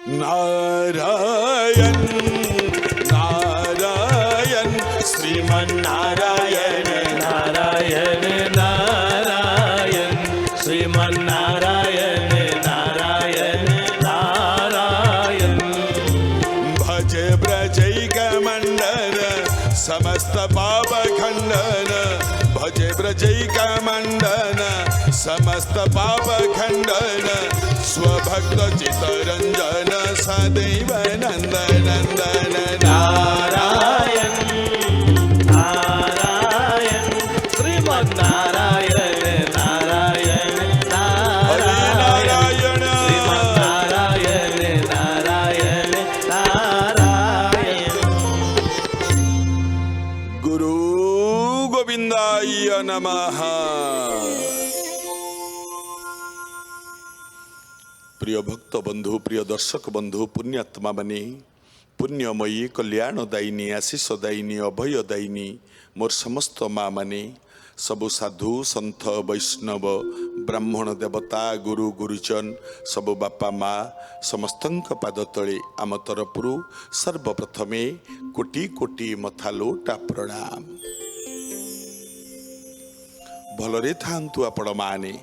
नारायण नारायण श्रीमन्नारायण नारायण नारायण श्रीमन्नारायण नारायण नारायण भज ब्रजैक मंडन समस्त पाप खंडन भज ब्रजैक मंडन समस्त पाप खंडन स्वभक्त चितरंजन सदैव नंदन नंदन नारायण नारायण श्रीमन्नारायण नारायण नारायण श्रीमन्नारायण नारायण नारायण गुरु गोविंदाय नमः। प्रिय भक्त बंधु प्रिय दर्शक बंधु पुण्यात्मा माने पुण्यमयी कल्याणदायिनी आशीषदायिनी अभयदायिनी मोर समस्त माँ माने सबु साधु सन्थ वैष्णव ब्राह्मण देवता गुरु गुरुजन सबु बापा माँ समस्तंक पाद तले आम तरफरु सर्वप्रथमे कोटि कोटि मथालोटा प्रणाम। भलरे थांतु आपण माने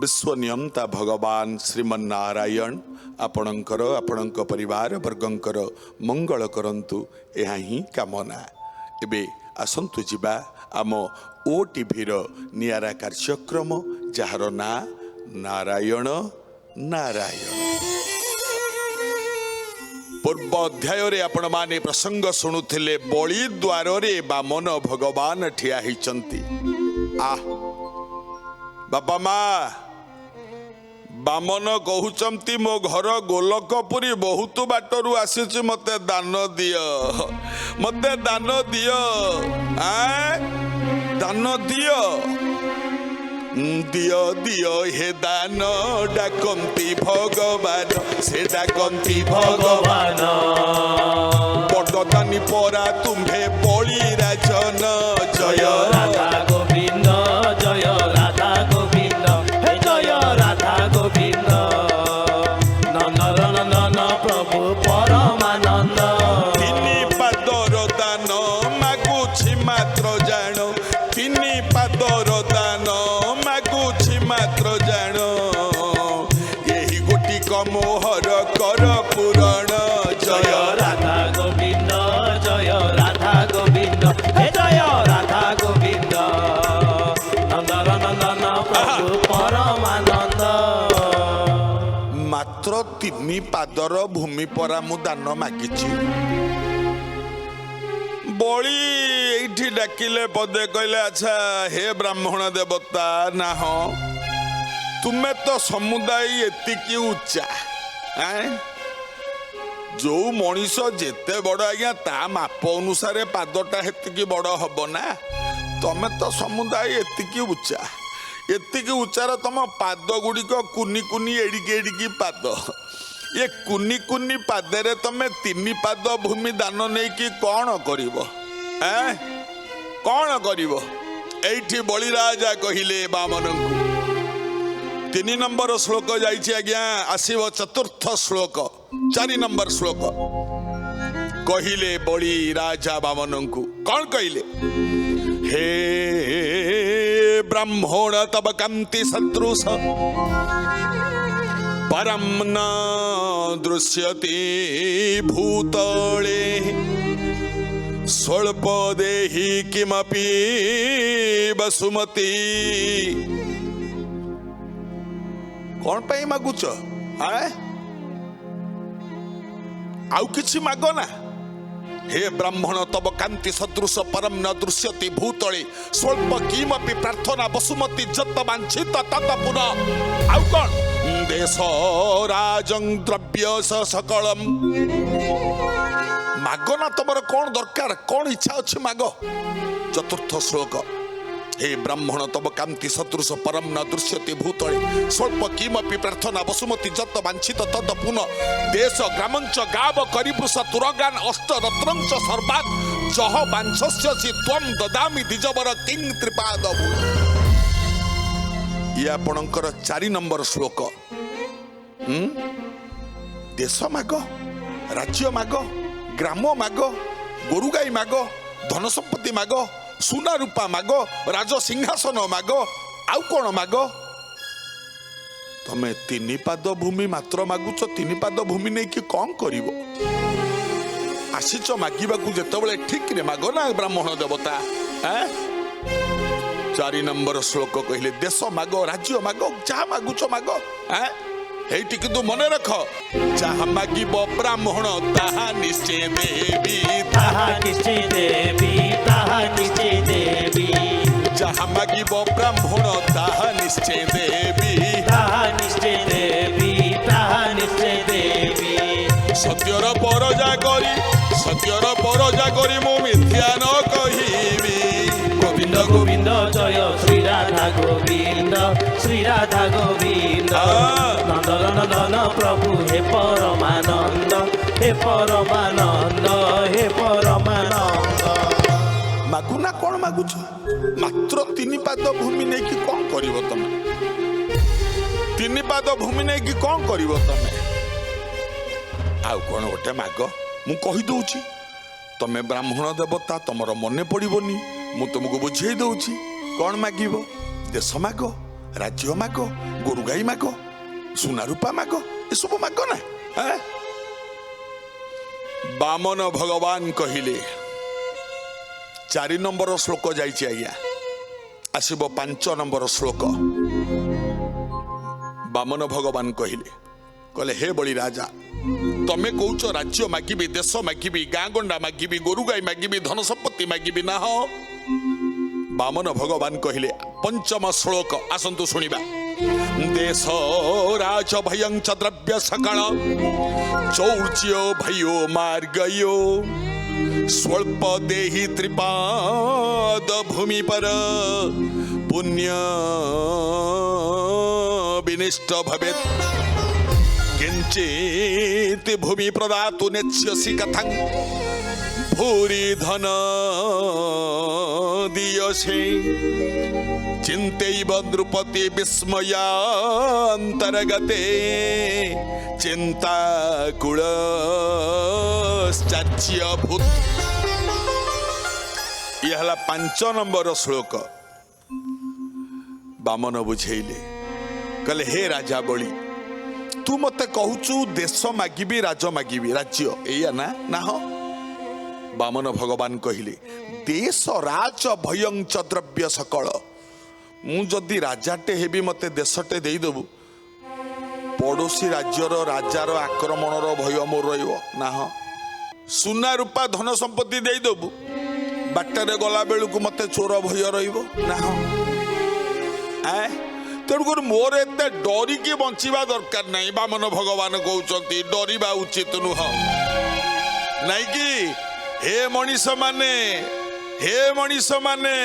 विश्व नियंता भगवान श्रीमन्नारायण आपणकर आपणक परिवार वर्गंकर मंगल करंतु यह ही कामना। एबे आसंतु जिबा आम ओटीवी नियारा कार्यक्रम जार ना नारायण नारायण। पूर्व अध्याय रे आपण माने प्रसंग शुणुथिले बलि द्वार रे बामन भगवान ठिया हिचंती। आ बापा माँ बामन कहउचंती मो घर गोलकपुरी बहुत बाटरू आसीची मते दान दियो मते दान दियो दान दियो दियो दियो हे दान डाकंती भगवान से डाकंती भगवान बड़दानी परा तुम्हे बलि राजन जय राधा गोविंद जय राधा गोविंद हे जय राधा गोविंद नंदन नंदन प्रभु परमानंद तिनी पादर दान मागुछि मात्र जान तिनी पादर दान मागुछि मात्र जान एही गोटी कमोहर कर पुराण जय राधा गोविंद जय राधा गोविंद हे जय राधा गोविंद नंदन नंदन प्रभु परमानंद मात्र तिनी पादर भूमि परा मु दान मागिछि बलि एठी डाकिले पदे कहले अच्छा हे ब्राह्मण देवता ना हो तुम्हें तो समुदाय एतिकी उच्चा जो मनीष जेते बड़ आज्ञा ता माप अनुसार पादटा हेतिकी बड़ हब ना तमे तो समुदाय एतिकी उच्चार तुम पाद गुड़िक कुनी कुनी एडिकी एडिकी पाद ये कुनी कुनी पादरे तमे तीन पाद भूमि दान नहीं कि कौन करिवो कौन करिवो एठी बलिराजा कहिले बामनंकु 3 नंबर श्लोक जाइछि आज्ञा आसीव चतुर्थ श्लोक 4 नंबर श्लोक कहिले बलि राजा बामनंकु कौन कहिले हे ब्राह्मण तब कांति सदृश परम न दृश्यते भूतले स्वल्प देहि किमपि वसुमती कौन पाई मागुच आउ किछि मागो ना हे ब्राह्मण तब कांति सदृश परम न दृश्यति भूतले स्वल्प किमपि प्रार्थना वसुमती जत वांछित तत पुनः आउ कौन देश राजं द्रव्य सकलम मागो ना तुमर कौन दरकार कौन इच्छा अच्छे मागो। चतुर्थ श्लोक हे ब्राह्मण तब कांति सदृश परम न दृश्यते भूतले स्वल्प किमपि प्रार्थना वसुमती जत वांछित तद पुनः देश ग्रामंच गाव करिपुष तुरगान अष्ट रत्नंच सर्वात जह वांछस्यसि त्वं ददामि द्विजवर किं त्रिपाद। ये आपणकर 4 नंबर श्लोक देश माग, राज्य माग, ग्राम माग, गोरु गाई माग, धन संपत्ति माग, सुना रूपा माग, राज सिंहासन माग, आउ कौन माग? तमे 3 पाद भूमि मात्र मागुच। 3 पाद भूमि नहीं कि कौन करिवो? आसीच मागिबाकू जेतबेले ठीक रे माग ना ब्राह्मण देवता। 4 नंबर श्लोक कहले देश माग, राज्य माग, जहाँ मागुच माग। हेटी किंतु मने रख, जहाँ मागिब ब्राह्मण ताहा निश्चय देवी, ताहा निश्चय देवी, ताहा निश्चय देवी। जहाँ मागिब ब्राह्मण ताहा निश्चय देवी, ताहा निश्चय देवी, ताहा निश्चय देवी। सत्यर परजा करी, सत्यर परजा करी मु मिथ्या न कहिबी। गोविंद गोविंद जय श्री राधा गोविंद, श्री राधा गोविंद। नंदन नंदन प्रभु हे परमानंद, हे परमानंद, हे परमानंद। मागु ना कौन मागुच? मात्र 3 पाद भूमि नहीं कि कौन करिवो तमे? 3 पाद भूमि नहीं कि कौन करिवो तमे? आउ कौन गोटे माग, मु कहि दउची। तमे ब्राह्मण देवता, तमर मने पड़िबनी, मु तुमको बुझेई दउची। कौन मागिबो? देश माग, राज्य माग, गोरु गाई माग, सुना रूपा माग, ए सब माग ना। बामन भगवान कहिले 4 नंबर श्लोक जाइए आज्ञा, आसब 5 नंबर श्लोक। बामन भगवान कहले हे बड़ी राजा, तमे कौच राज्य मागिबी, देश मागिबी, गाँ गंडा मागिबी, गोरु गाई मागिबी, धन संपत्ति मागिबी ना। हो बामन भगवान कहले 5म श्लोक, आसंतु शुणिबा। देश राज भयं च द्रव्य सकल, चौर्च्य भयो मार्गयो, स्वल्प देहि त्रिपाद भूमि पर, पुण्य विनिष्ट भवेत्। किंचित भूमि प्रदातु नेच्छसि कथं, भूरि धन दीयसे। चिंतैव नृपति विस्मयान्तर्गते, चिंताकुलश्चाच्यभूत्। यह 5 नंबर श्लोक। बामन बुझेइले, कहले हे राजा बड़ी, तू मते कहूचु देश मागिबी, राज मागिबी, राज्य एया ना ना। हो बामन भगवान कहले देश राज भयं च द्रव्य सकल। मु जदि राजाटे हेबी मते देशटे देई देबु, पड़ोसी राज्यर राजार आक्रमणर भय मोर रहिबो ना। हो सुना रूपा धन संपत्ति देई देबु, बाटरे गला बेलुकु मते चोर भय रहिबो ना। हो तेणुकर मोर एते डरिकी बंचिबा दरकार नहीं। बामन भगवान कहउचंती डरिबा उचित नुह नहीं कि हे मनीष माने, हे मनीष माने,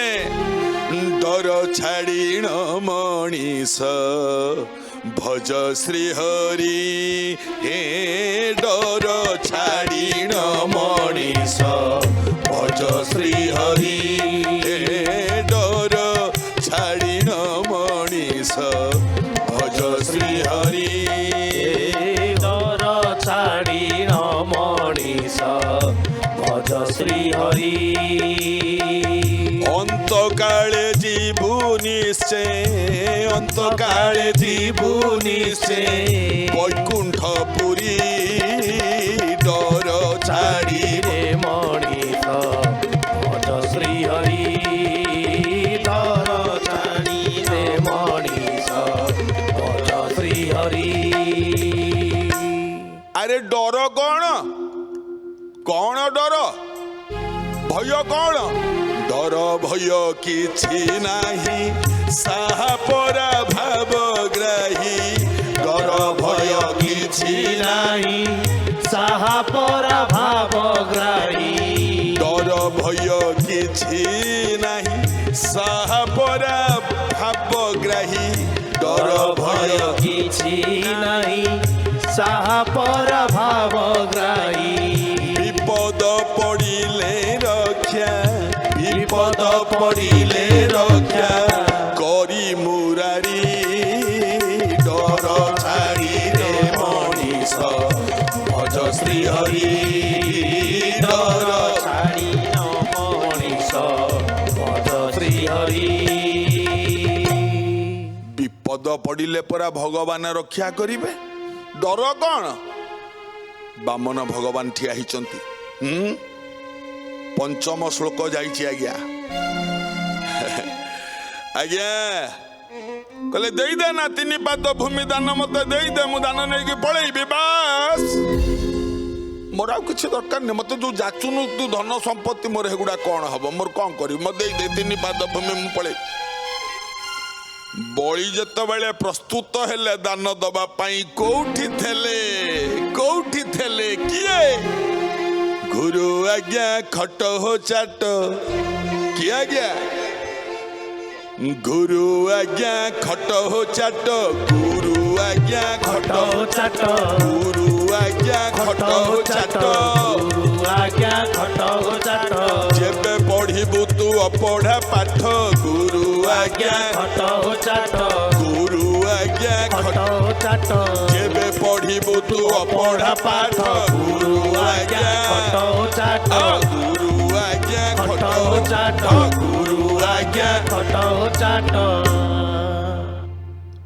डर छाड़ीण मनीष भज श्री हरि। हे डर छाड़ीण मनीष भज श्री हरि। हे डर छाड़ीण मनीष भज श्री हरि। डर छाड़ीण मनीष भज श्री हरि। अंत काले जीवु निश्चय, अंत काले जीवु निश्चय, वैकुंठपुरी डर छाड़ी रे मनीष भज श्री हरि। डर छाड़ी रे मनीष भज श्री हरि। अरे डर कौन कौन डर भय कौन? डर भय किछि नाही साहपरा भावग्राही। डर भय किछि नाही साहपरा भावग्राही। डर भय किछि नाही साहपरा भावग्राही। डर भय किछि नाही साहपरा भावग्राही। विपद पड़िले रक्षा, विपद पड़िले रक्षा करी मुरारी। डर छाड़ी रे मनीष ଶ୍ରୀହରି ଧର ଛାଡ଼ି ନ ମଣିଷ ଭଜ ଶ୍ରୀହରି। ବିପଦ ପଡ଼ିଲେ ପରା ଭଗବାନ ରକ୍ଷା କରିବେ, ଡର କ'ଣ? ବାମନ ଭଗବାନ ଠିଆ ହେଇଛନ୍ତି। ପଞ୍ଚମ ଶ୍ଲୋକ ଯାଇଛି ଆଜ୍ଞା। ଆଜ୍ଞା କହିଲେ ଦେଇଦେ ନା 3 ପାଦ ଭୂମି ଦାନ ମତେ ଦେଇଦେ, ମୁଁ ଦାନ ନେଇକି ପଳେଇବି ବାସ୍, ମୋର ଆଉ କିଛି ଦରକାର ନାହିଁ। ମତେ ଯୋଉ ଯାଚୁନୁ ତୁ ଧନ ସମ୍ପତ୍ତି, ମୋର ହେଗୁଡା କ'ଣ ହବ, ମୋର କ'ଣ କରିବି, ମତେ ଦେଇଦେ 3 ପାଦ ଭୂମି, ମୁଁ ପଳେଇ। ବଳି ଯେତେବେଳେ ପ୍ରସ୍ତୁତ ହେଲେ ଦାନ ଦବା ପାଇଁ, କୋଉଠି ଥିଲେ କିଏ? ଗୁରୁ ଆଜ୍ଞା ଖଟ ହୋ ଚାଟ। କିଏ ଆଜ୍ଞା? ଗୁରୁ ଆଜ୍ଞା ଖଟ ହୋ ଚାଟ, ଗୁରୁ ଆଜ୍ଞା ଖଟ ହୋ ଚାଟ, ଗୁରୁ ଆଜ୍ଞା ଖଟ ହୋ ଚାଟ, ଗୁରୁ ଆଜ୍ଞା ଖଟ ହୋ ଚାଟ। ଯେବେ ପଢିବୁ ତୁ ଅପଢା ପାଠ, ଗୁରୁ ଆଜ୍ଞା ଖଟ ହୋ ଚାଟ, ଗୁରୁ ଆଜ୍ଞା ଖଟ ହୋ ଚାଟ। ଯେବେ ପଢିବୁ ତୁ ଅପଢା ପାଠ, ଗୁରୁ ଆଜ୍ଞା ଖଟ ହୋ ଚାଟ, ଗୁରୁ ଆଜ୍ଞା ଖଟ ହୋ ଚାଟ, ଗୁରୁ ଆଜ୍ଞା। ଖଟ ହୋ ଚାଟ।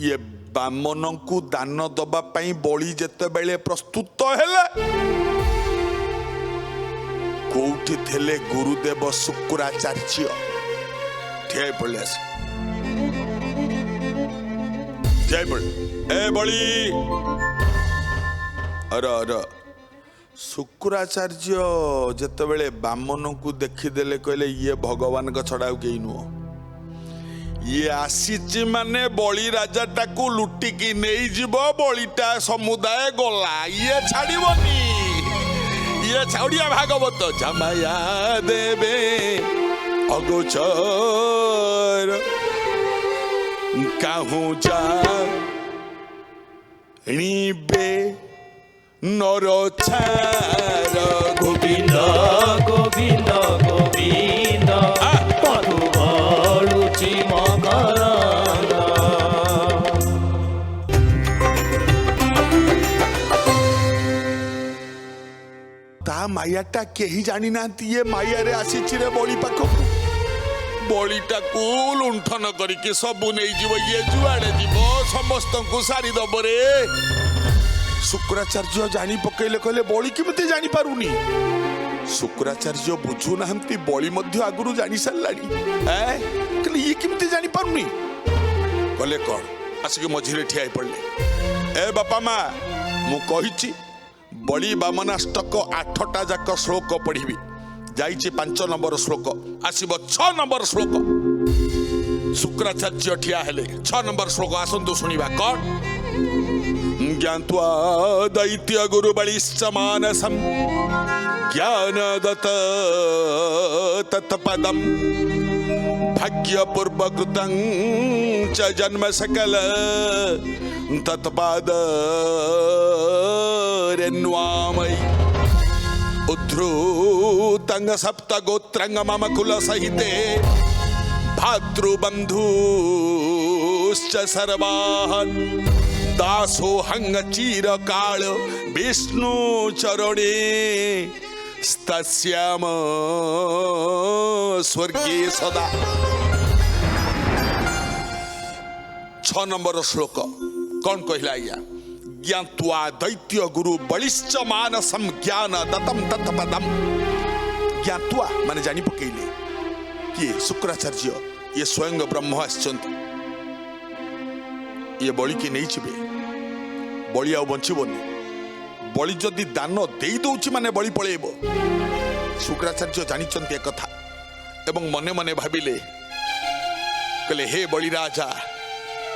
ଇଏ ବାମନଙ୍କୁ ଦାନ ଦବା ପାଇଁ ବଳି ଯେତେବେଳେ ପ୍ରସ୍ତୁତ ହେଲେ, କୋଉଠି ଥିଲେ ଗୁରୁଦେବ ଶୁକ୍ରାଚାର୍ଯ୍ୟ? ଠିଆ ପଡିଲେ ଆସି ଜୟ ବଳି, ଏ ବଳି ଶୁକ୍ରାଚାର୍ଯ୍ୟ ଯେତେବେଳେ ବାମନଙ୍କୁ ଦେଖିଦେଲେ, କହିଲେ ଇଏ ଭଗବାନଙ୍କ ଛଡା ଆଉ କେହି ନୁହଁ, ଇଏ ଆସିଛି ମାନେ ବଳି ରାଜାଟାକୁ ଲୁଟିକି ନେଇଯିବ, ବଳିଟା ସମୁଦାୟ ଗଲା, ଇଏ ଛାଡିବନି। ଇଏ ଓଡ଼ିଆ ଭାଗବତ ଜମାୟା ଦେବେ ଅଗୋଚର କାହୁଁ ଜାଣିବେ ନରଛାର। ଗୋବିନ୍ଦ ଗୋବିନ୍ଦ ଗୋବିନ୍ଦ ପଦୁ ବଳୁଛି ମକରନ୍ଦ। ତା ମାୟାଟା କେହି ଜାଣିନାହାନ୍ତି, ଇଏ ମାୟାରେ ଆସିଛି ରେ ବଳି ପାଖକୁ। ବଳିଟାକୁ ଲୁଣ୍ଠନ କରିକି ସବୁ ନେଇଯିବ, ଇଏ ଯୁଆଡେ ଯିବ ସମସ୍ତଙ୍କୁ ସାରିଦବ ରେ। ଶୁକ୍ରାଚାର୍ଯ୍ୟ ଜାଣି ପକେଇଲେ, କହିଲେ ବଳି କେମିତି ଜାଣିପାରୁନି? ଶୁକ୍ରାଚାର୍ଯ୍ୟ ବୁଝୁନାହାନ୍ତି, ବଳି ମଧ୍ୟ ଆଗରୁ ଜାଣି ସାରିଲାଣି। କହିଲେ ଇଏ କେମିତି ଜାଣିପାରୁନି? କହିଲେ କ'ଣ? ଆସିକି ମଝିରେ ଠିଆ ହେଇ ପଡିଲେ। ଏ ବାପା ମା, ମୁଁ କହିଛି ବଳି ବାମନାଷ୍ଟକ 8ଟା ଯାକ ଶ୍ଲୋକ ପଢିବି। ଯାଇଛି 5 ନମ୍ବର ଶ୍ଲୋକ, ଆସିବ 6 ନମ୍ବର ଶ୍ଲୋକ। ଶୁକ୍ରାଚାର୍ଯ୍ୟ ଠିଆ ହେଲେ। 6 ନମ୍ବର ଶ୍ଲୋକ ଆସନ୍ତୁ ଶୁଣିବା। କ'ଣ? ଜ୍ଞାତ୍ୱା ଦୈତ୍ୟ ଗୁରୁ ବଳିଶ୍ଚ ମାନସଂ ଜ୍ଞାନଦତ ତତ୍ପଦଂ ଭାଗ୍ୟ ପୂର୍ବକୃତଂ च जन्म सकल तत्पाद रेन्वामयि उद्धृतंग सप्त गोत्रंग मम कुल सहिते भातृबंधुश्च सर्वान् दासोहंग चिरकाल विष्णु चरणे स्तस्याम स्वर्गे सदा। 6 नंबर श्लोक कौन कहला आज्ञा? ज्ञात्वा दैत्य गुरु बलिश्च मानसम ज्ञान दतम तत्पदम। ज्ञात्वा माने जानी पकेइले कि शुक्राचार्य ये स्वयं ब्रह्म आछंती, ये बलि की नहीं छिबे, बलि आ बंचिबोनी। बलि जदि दान देई दउछि माने बलि पळेइबो। शुक्राचार्य जानिचंती एक कथा एवं मने मने भाबिले, कहले हे बलि राजा,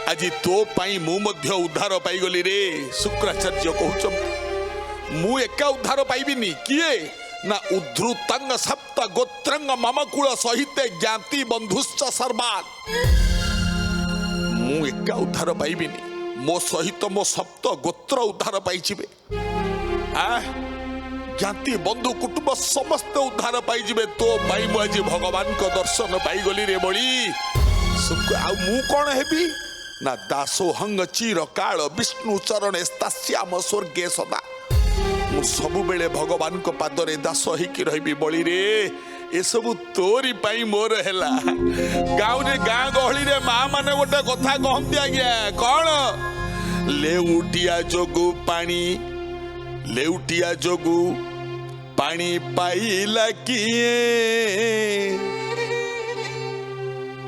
आज तो पाई मु मध्य उद्धार पाई गली रे। शुक्राचार्य कहउछम मु एका उद्धार पाइबिनी, किए ना उद्धृतंग सप्त गोत्रंग मम कुल सहित ज्ञाति बंधुश्च सर्वान्। मु एका उद्धार पाइबिनी, मो सहित मो सप्त गोत्र उद्धार पाइजिबे। ज्ञाति बंधु कुटुंब समस्त उद्धार पाइजिबे। तो पाई मु आज भगवान को दर्शन पाई गली रे बली। आ मु कोन हेबी ना दासोहंग चिर काल विष्णु चरण स्तास्याम स्वर्गे सदा। ମୁଁ ସବୁବେଳେ ଭଗବାନଙ୍କ ପାଦରେ ଦାସ ହେଇକି ରହିବି ବଳି ରେ ଏସବୁ ତୋରି ପାଇଁ ମୋର ହେଲା। ଗାଁରେ ଗାଁ ଗହଳିରେ ମା ମାନେ ଗୋଟେ କଥା କହନ୍ତି ଆଜ୍ଞା, କଣ ଲେଉଟିଆ ଯୋଗୁ ପାଣି, ଲେଉଟିଆ ଯୋଗୁ ପାଣି ପାଇଲା କିଏ,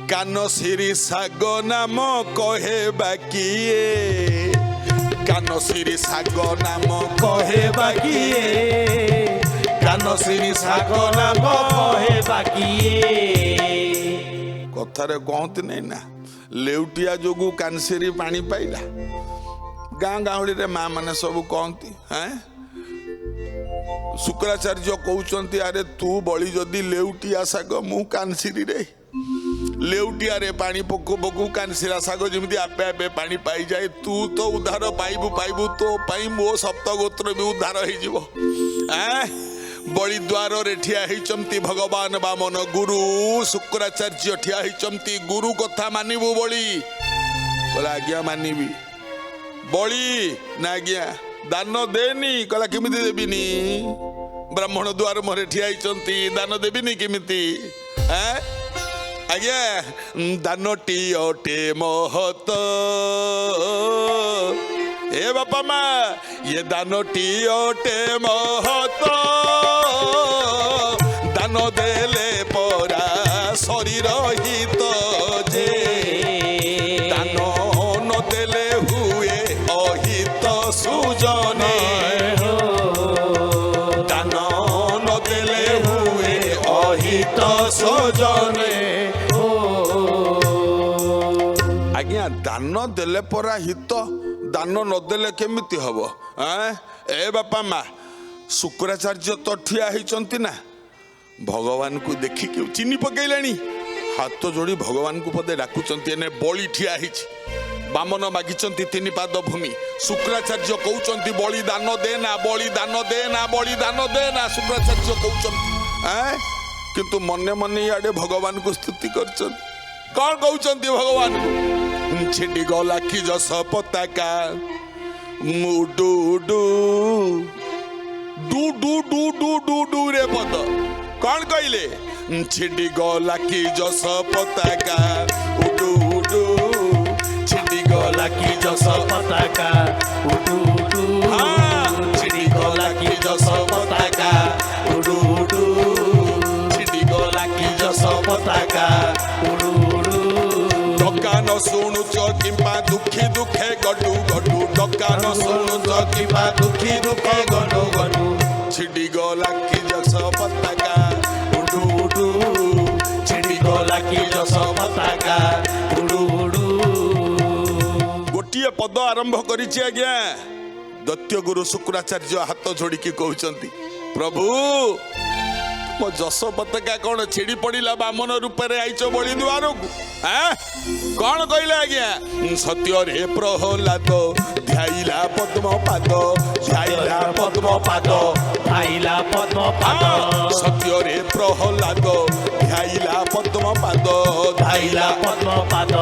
କାନସିରି ଶାଗ ନାମ କହେ ବାକିଏ, କାନସିରି ଶାଗ ନାମ କହେ ବାକିଏ, କାନସିରି ଶାଗ ନାମ କହେ ବାକିଏ। କଥାରେ କହନ୍ତି ନାଇଁ ନା, ଲେଉଟିଆ ଯୋଗୁ କାନସିରି ପାଣି ପାଇଲା। ଗାଁ ଗାଉଁଳିରେ ମା ମାନେ ସବୁ କହନ୍ତି। ଶୁକ୍ରାଚାର୍ଯ୍ୟ କହୁଛନ୍ତି ଆରେ ତୁ ବଳି ଯଦି ଲେଉଟିଆ ଶାଗ ମୁଁ କାନସିରିରେ, ଲେଉଟିଆରେ ପାଣି ପକୁ ପକୁ କାନସିରା ଶାଗ ଯେମିତି ଆପେ ଆପେ ପାଣି ପାଇଯାଏ, ତୁ ତ ଉଦ୍ଧାର ପାଇବୁ ପାଇବୁ, ତୋ ପାଇଁ ମୋ ସପ୍ତ ଗୋତ୍ର ବି ଉଦ୍ଧାର ହେଇଯିବ। ବଳି ଦ୍ୱାରରେ ଠିଆ ହେଇଛନ୍ତି ଭଗବାନ ବାମନ ଗୁରୁ, ଶୁକ୍ରାଚାର୍ଯ୍ୟ ଠିଆ ହେଇଛନ୍ତି ଗୁରୁ କଥା ମାନିବୁ ବଳି? କହିଲା ଆଜ୍ଞା ମାନିବି। ବଳି ନା ଆଜ୍ଞା ଦାନ ଦେନି? କହିଲା କେମିତି ଦେବିନି, ବ୍ରାହ୍ମଣ ଦ୍ୱାର ମୁହଁରେ ଠିଆ ହେଇଛନ୍ତି, ଦାନ ଦେବିନି କେମିତି? ଆଜ୍ଞା ଦାନଟି ଅଟେ ମହତ, ଏ ବାପା ମା ଇଏ ଦାନଟି ଅଟେ ମହତ, ଦାନ ଦେଲେ ପରା ଶରୀର ହିତ ଯେ, ଦାନ ନଦେଲେ ହୁଏ ଅହିତ ସୁଜନେ, ଦାନ ନଦେଲେ ହୁଏ ଅହିତ ସୁଜନେ। ଆଜ୍ଞା ଦାନ ଦେଲେ ପରା ହିତ, ଦାନ ନଦେଲେ କେମିତି ହବ? ଏ ବାପା ମା ଶୁକ୍ରାଚାର୍ଯ୍ୟ ତ ଠିଆ ହେଇଛନ୍ତି ନା, ଭଗବାନଙ୍କୁ ଦେଖିକି ଚିନି ପକେଇଲେଣି, ହାତ ଯୋଡ଼ି ଭଗବାନଙ୍କୁ ପଦେ ଡାକୁଛନ୍ତି। ଏନେ ବଳି ଠିଆ ହେଇଛି, ବାମନ ମାଗିଛନ୍ତି ତିନି ପାଦ ଭୂମି, ଶୁକ୍ରାଚାର୍ଯ୍ୟ କହୁଛନ୍ତି ବଳି ଦାନ ଦେ ନା, ବଳି ଦାନ ଦେ ନା, ବଳି ଦାନ ଦେ ନା, ଶୁକ୍ରାଚାର୍ଯ୍ୟ କହୁଛନ୍ତି। କିନ୍ତୁ ମନେ ମନେ ଇଆଡେ ଭଗବାନଙ୍କୁ ସ୍ତୁତି କରୁଛନ୍ତି। କଣ କହୁଛନ୍ତି ଭଗବାନଙ୍କୁ? ଛିଣ୍ଡି ଗଲା କି ଯଶ ପତାକା, ମୁଡୁ ଡୁ ଡୁ ଡୁ ଡୁ ଡୁ ଡୁ ଡୁ ରେ ପଦ କଣ କହିଲେ? ଛିଣ୍ଡି ଗଲା କି ଯଶ ପତାକା, ଉଡୁ ଉଡୁ ଛିଣ୍ଡି ଗଲା କି ଯଶ ପତାକା, ଉଡୁ ଉଡୁ ଛିଣ୍ଡି ଗଲା କି ଯଶ ପତାକା, ଉଡୁ ଉଡୁ ଛିଣ୍ଡି ଗଲା କି ଯଶ ପତାକା, ଉଡୁ ଉଡୁ। ଡକା ନ ଶୁଣୁଛ କିମ୍ବା ଦୁଃଖୀ ଦୁଃଖେ ଗଡୁ ଗଡୁ, ଡକା ନ ଶୁଣୁଛ କିମ୍ବା ଦୁଃଖୀ ଦୁଃଖେ ଗଡୁ ଗଡୁ, ଛିଣ୍ଡି ଗଲା କି ଯଶ ପତାକା, ଉଡୁ ଉଡୁ ଛିଣ୍ଡି ଗଲା କି ଯଶ ପତାକା, ଉଡୁ ଉଡୁ। ଗୋଟିଏ ପଦ ଆରମ୍ଭ କରିଛି ଆଜ୍ଞା। ଦୈତ୍ୟ ଗୁରୁ ଶୁକ୍ରାଚାର୍ଯ୍ୟ ହାତ ଯୋଡ଼ିକି କହୁଛନ୍ତି ପ୍ରଭୁ ମୋ ଯଶ ପତାକା କଣ ଛିଡ଼ି ପଡ଼ିଲା? ବାମନ ରୂପରେ ଆଇଛ ବଳି ଦ୍ୱାରକୁ, କଣ କହିଲେ ଆଜ୍ଞା? ସତ୍ୟରେ ପ୍ରହ୍ଲାଦ ଧ୍ୟାଇଲା ପଦ୍ମ ପାଦ, ଧ୍ୟାଇଲା ପଦ୍ମ ପାଦ, ଧାଇଲା ପଦ୍ମ ପାଦ, ସତ୍ୟରେ ପ୍ରହ୍ଲାଦ ଧ୍ୟାଇଲା ପଦ୍ମ ପାଦ, ଧାଇଲା ପଦ୍ମ ପାଦ,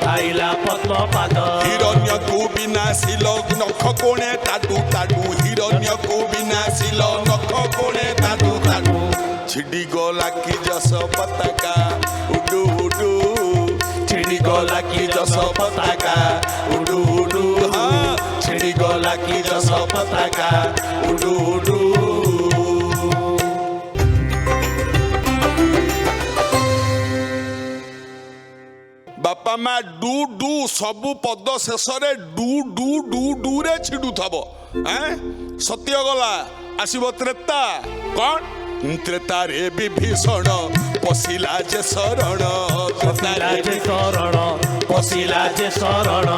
ଧାଇଲା ପଦ୍ମ ପାଦ। ହିରଣ୍ୟକୁ ବିନାଶିଲ ନଖ କୋଣେ ତାଡୁ ତାଡୁ, ହିରଣ୍ୟକୁ ବିନାଶିଲ ନଖ କୋଣେ ତାଡୁ ତାଡୁ, ଛିଡ଼ି ଗଲା କି ଯଶ ପତାକା, ଉଡୁ ଉଡୁ ଛିଡ଼ି ଗଲା କି ଯଶ ପତାକା, ଉଡୁ ଉଡୁ ଛିଡ଼ି ଗଲା କି ଯଶ ପତାକା, ଉଡୁ ଉଡୁ। ବାପା ମା ଡୁ ଡୁ ସବୁ ପଦ ଶେଷରେ ଡୁ ଡୁ ଡୁ ଡୁ ରେ ଛିଡୁଥବ। ସତ୍ୟ ଗଲା, ଆସିବ ତ୍ରେତା। କଣ? ତ୍ରେତାରେ ବିଭୀଷଣ ପଶିଲା ଯେ ଶରଣ, ପଶିଲା ଯେ ଶରଣ, ପଶିଲା ଯେ ଶରଣ,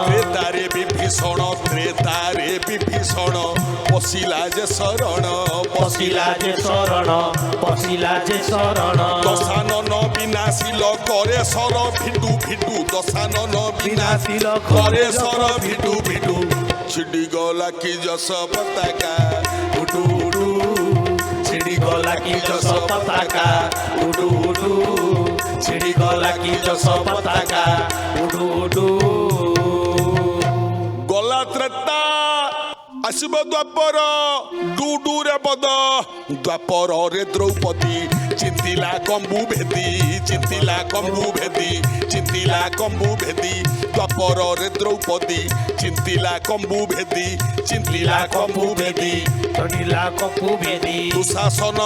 ତ୍ରେତାରେ ବିଭୀଷଣ, ତ୍ରେତାରେ ବିଭୀଷଣ ପଶିଲା ଯେ ଶରଣ, ପଶିଲା ଯେ ଶରଣ, ପଶିଲା ଯେ ଶରଣ। ଦଶାନନ ବିନାଶିଲ କରେ ସର ଭିଡୁ ଭିଡୁ, ଦଶାନନ ବିନାଶିଲ କରେ ସର ଭିଡୁ ଭିଡୁ, ଛିଡ଼ି ଗଲା କି ଯଶ ପତାକା, ଉଡୁ ଉଡୁ ଛିଡ଼ି ଗଲା କି ଯଶ ପତାକା, ଉଡୁ ଉଡୁ ଛିଡ଼ି ଗଲା କି ଯଶ ପତାକା, ଉଡୁ ଉଡୁ। ଗଲା ତ୍ରେତା ଆସିବ ଦ୍ୱାପର ଡୁଡୁ ରେ ପଦ ଦ୍ୱାପରରେ ଦ୍ରୌପଦୀ ଚିନ୍ତିଲା କମ୍ବୁ ଭେଦି ଚିନ୍ତିଲା କମ୍ବୁ ଭେଦି ଚିନ୍ତିଲା କମ୍ବୁ ଭେଦି ଦ୍ୱାପରରେ ଦ୍ରୌପଦୀ ଚିନ୍ତିଲା କମ୍ବୁ ଭେଦି ଚିନ୍ତିଲା କମ୍ବୁ ଭେଦି ଚଢିଲା କପୁ ଭେଦି ଦୁଶାସନ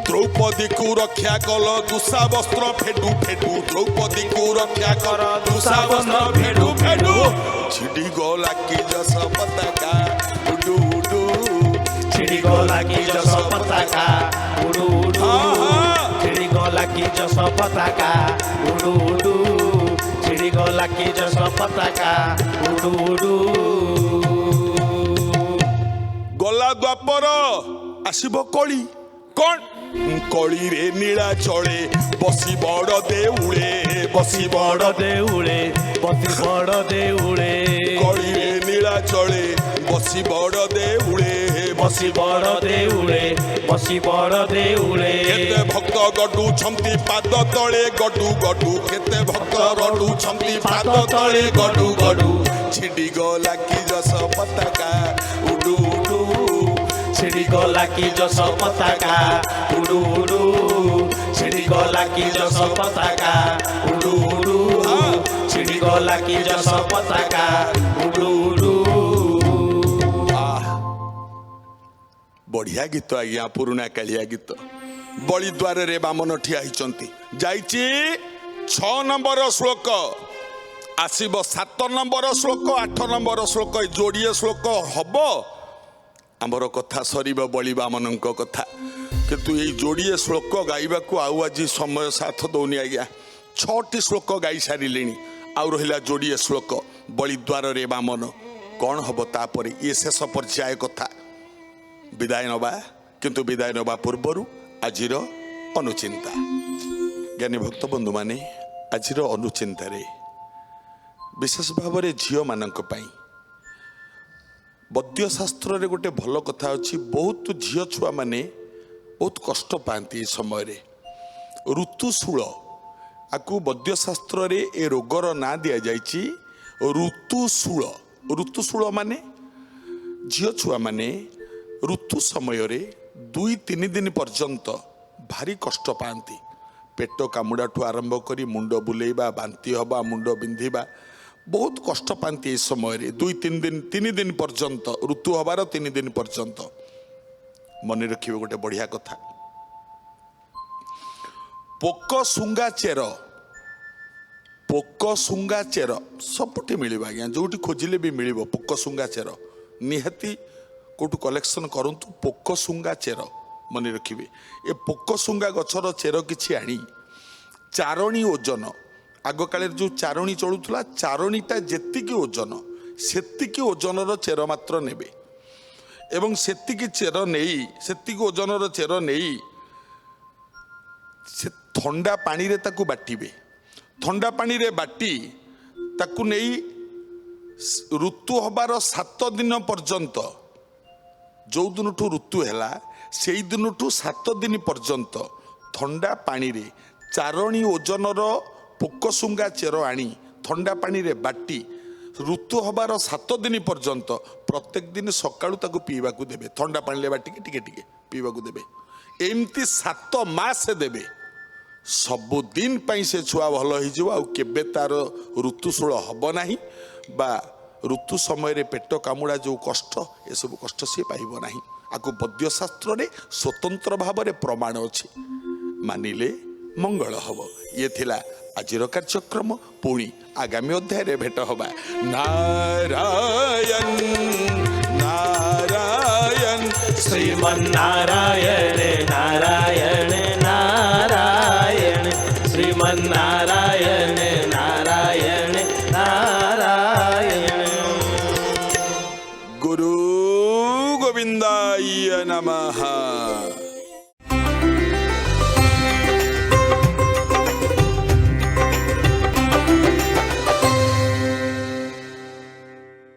ଦ୍ରୌପଦୀ କୁ ରକ୍ଷା କଲ ଦୁଷା ବସ୍ତ୍ର ଫେଡୁ ଫେଡୁ ଦ୍ରୌପଦୀ କୁ ରକ୍ଷା କର ଦୁଷା ବସ୍ତ୍ର ଫେଡୁ ଫେଡୁ ଛିଡି ଗଲା କି ଯଶ ପତାକା ଉଡୁ ଉଡୁ ଛିଡି ଗଲା କି ଯଶ ପତାକା ଉଡୁ ଉଡୁ ଛିଡି ଗଲା କି ଯଶ ପତାକା ଉଡୁ ଉଡୁ ଛିଡି ଗଲା କି ଯଶ ପତାକା ଉଡୁ ଉଡୁ ଗଲା ଦ୍ୱାପର ଆସିବ କଳି କଣ କଳିରେ ନୀଳା ଚଳେ ବସି ବଡ ଦେଉଳେ ବସି ବଡ ଦେଉଳେ ବସି ବଡ ଦେଉଳେ କଳିରେ ନୀଳା ଚଳେ ବସି ବଡ ଦେଉଳେ ବସି ବଡ ଦେଉଳେ ବସି ବଡ ଦେଉଳେ କେତେ ଭକ୍ତ ଗଡୁଛନ୍ତି ପାଦ ତଳେ ଗଡୁ ଗଡୁ କେତେ ଭକ୍ତ ଗଡୁଛନ୍ତି ପାଦ ତଳେ ଗଡୁ ଗଡୁ ଛିଡି ଗଲା କି ଯଶ ପତାକା ଉଡୁ ଉଡୁ ଛିଡି ଗଲା କି ଯଶ ପତାକା ଉଡୁ ଉଡୁ ଛିଡି ଗଲା କି ଯଶ ପତାକା ଉଡୁ ଉଡୁ ଛିଡି ଗଲା କି ଯଶ ପତାକା ଉଡୁ ଉଡୁ ବଢିଆ ଗୀତ ଆଜ୍ଞା ପୁରୁଣା କାଳିଆ ଗୀତ ବଳି ଦ୍ୱାରରେ ବାମନ ଠିଆ ହେଇଛନ୍ତି ଯାଇଛି 6 ନମ୍ବର ଶ୍ଲୋକ ଆସିବ 7 ନମ୍ବର ଶ୍ଲୋକ 8 ନମ୍ବର ଶ୍ଲୋକ ଯୋଡ଼ିଏ ଶ୍ଲୋକ ହବ ଆମର କଥା ସରିବ ବଳି ବାମନଙ୍କ କଥା କିନ୍ତୁ ଏଇ ଯୋଡ଼ିଏ ଶ୍ଲୋକ ଗାଇବାକୁ ଆଉ ଆଜି ସମୟ ସାଥ ଦଉନି ଆଜ୍ଞା 6ଟି ଶ୍ଲୋକ ଗାଇ ସାରିଲେଣି ଆଉ ରହିଲା ଯୋଡ଼ିଏ ଶ୍ଲୋକ ବଳି ଦ୍ୱାରରେ ବାମନ କ'ଣ ହବ ତାପରେ ଇଏ ଶେଷ ପର୍ଯ୍ୟାୟ କଥା ବିଦାୟ ନେବା କିନ୍ତୁ ବିଦାୟ ନେବା ପୂର୍ବରୁ ଆଜିର ଅନୁଚିନ୍ତା ଜ୍ଞାନୀ ଭକ୍ତ ବନ୍ଧୁମାନେ ଆଜିର ଅନୁଚିନ୍ତାରେ ବିଶେଷ ଭାବରେ ଝିଅମାନଙ୍କ ପାଇଁ ବୈଦ୍ୟଶାସ୍ତ୍ରରେ ଗୋଟେ ଭଲ କଥା ଅଛି ବହୁତ ଝିଅ ଛୁଆମାନେ ବହୁତ କଷ୍ଟ ପାଆନ୍ତି ଏ ସମୟରେ ଋତୁଶୂଳ ଆକୁ ବୈଦ୍ୟଶାସ୍ତ୍ରରେ ଏ ରୋଗର ନାଁ ଦିଆଯାଇଛି ଋତୁଶୂଳ ଋତୁଶୂଳ ମାନେ ଝିଅ ଛୁଆମାନେ ଋତୁ ସମୟରେ 2-3 ଦିନ ପର୍ଯ୍ୟନ୍ତ ଭାରି କଷ୍ଟ ପାଆନ୍ତି ପେଟ କାମୁଡ଼ାଠୁ ଆରମ୍ଭ କରି ମୁଣ୍ଡ ବୁଲେଇବା ବାନ୍ତି ହେବା ମୁଣ୍ଡ ବିନ୍ଧିବା ବହୁତ କଷ୍ଟ ପାଆନ୍ତି ଏ ସମୟରେ 2-3 ଦିନ ପର୍ଯ୍ୟନ୍ତ ଋତୁ ହେବାର 3 ଦିନ ପର୍ଯ୍ୟନ୍ତ ମନେ ରଖିବେ ଗୋଟେ ବଢ଼ିଆ କଥା ପୋକ ଶୁଙ୍ଗା ଚେର ସବୁଠି ମିଳିବ ଆଜ୍ଞା ଯୋଉଠି ଖୋଜିଲେ ବି ମିଳିବ ପୋକ ଶୁଙ୍ଗା ଚେର ନିହାତି କୋଉଠୁ କଲେକ୍ସନ କରନ୍ତୁ ପୋକ ଶୁଙ୍ଗା ଚେର ମନେ ରଖିବେ ଏ ପୋକ ଶୁଙ୍ଗା ଗଛର ଚେର କିଛି ଆଣି ଚାରଣୀ ଓଜନ ଆଗକାଳରେ ଯେଉଁ ଚାରଣୀ ଚଳୁଥିଲା ଚାରଣୀଟା ଯେତିକି ଓଜନ ସେତିକି ଓଜନର ଚେର ମାତ୍ର ନେବେ ଏବଂ ସେତିକି ଓଜନର ଚେର ନେଇ ସେ ଥଣ୍ଡା ପାଣିରେ ତାକୁ ବାଟିବେ ଥଣ୍ଡା ପାଣିରେ ବାଟି ତାକୁ ନେଇ ଋତୁ ହେବାର 7 ଦିନ ପର୍ଯ୍ୟନ୍ତ ଯେଉଁ ଦିନଠୁ ଋତୁ ହେଲା ସେଇ ଦିନଠୁ 7 ଦିନ ପର୍ଯ୍ୟନ୍ତ ଥଣ୍ଡା ପାଣିରେ ଚାରଣୀ ଓଜନର ପୋକଶୁଙ୍ଗା ଚେର ଆଣି ଥଣ୍ଡା ପାଣିରେ ବାଟି ଋତୁ ହେବାର 7 ଦିନ ପର୍ଯ୍ୟନ୍ତ ପ୍ରତ୍ୟେକ ଦିନ ସକାଳୁ ତାକୁ ପିଇବାକୁ ଦେବେ ଥଣ୍ଡା ପାଣିରେ ବାଟିକି ଟିକେ ଟିକେ ପିଇବାକୁ ଦେବେ ଏମିତି 7 ମାସ ଦେବେ ସବୁଦିନ ପାଇଁ ସେ ଛୁଆ ଭଲ ହେଇଯିବ ଆଉ କେବେ ତାର ଋତୁଶୂଳ ହେବ ନାହିଁ ବା ଋତୁ ସମୟରେ ପେଟ କାମୁଡ଼ା ଯେଉଁ କଷ୍ଟ ଏସବୁ କଷ୍ଟ ସିଏ ପାଇବ ନାହିଁ ଆକୁ ବୈଦ୍ୟଶାସ୍ତ୍ରରେ ସ୍ୱତନ୍ତ୍ର ଭାବରେ ପ୍ରମାଣ ଅଛି ମାନିଲେ ମଙ୍ଗଳ ହେବ ଇଏ ଥିଲା ଆଜିର କାର୍ଯ୍ୟକ୍ରମ ପୁଣି ଆଗାମୀ ଅଧ୍ୟାୟରେ ଭେଟ ହେବା ନାରାୟଣ ନାରାୟଣ ଶ୍ରୀମନ୍ନାରାୟଣ ନାରାୟଣ ନାରାୟଣ ଶ୍ରୀମନ୍ନାରାୟଣ ନାରାୟଣ ନାରାୟଣ गुरु गोविंदाय नमः।